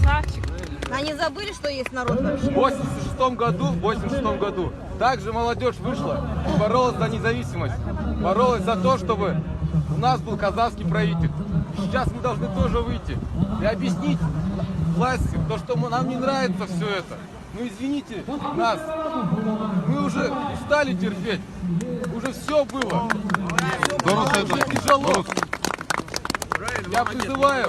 Красавчик. Они забыли, что есть народ вообще. В 86 году также молодежь вышла и боролась за независимость, боролась за то, чтобы у нас был казахский правитель. Сейчас мы должны тоже выйти и объяснить власти, то, что нам не нравится все это. Ну извините нас, мы уже устали терпеть, уже все было, уже тяжело. Я призываю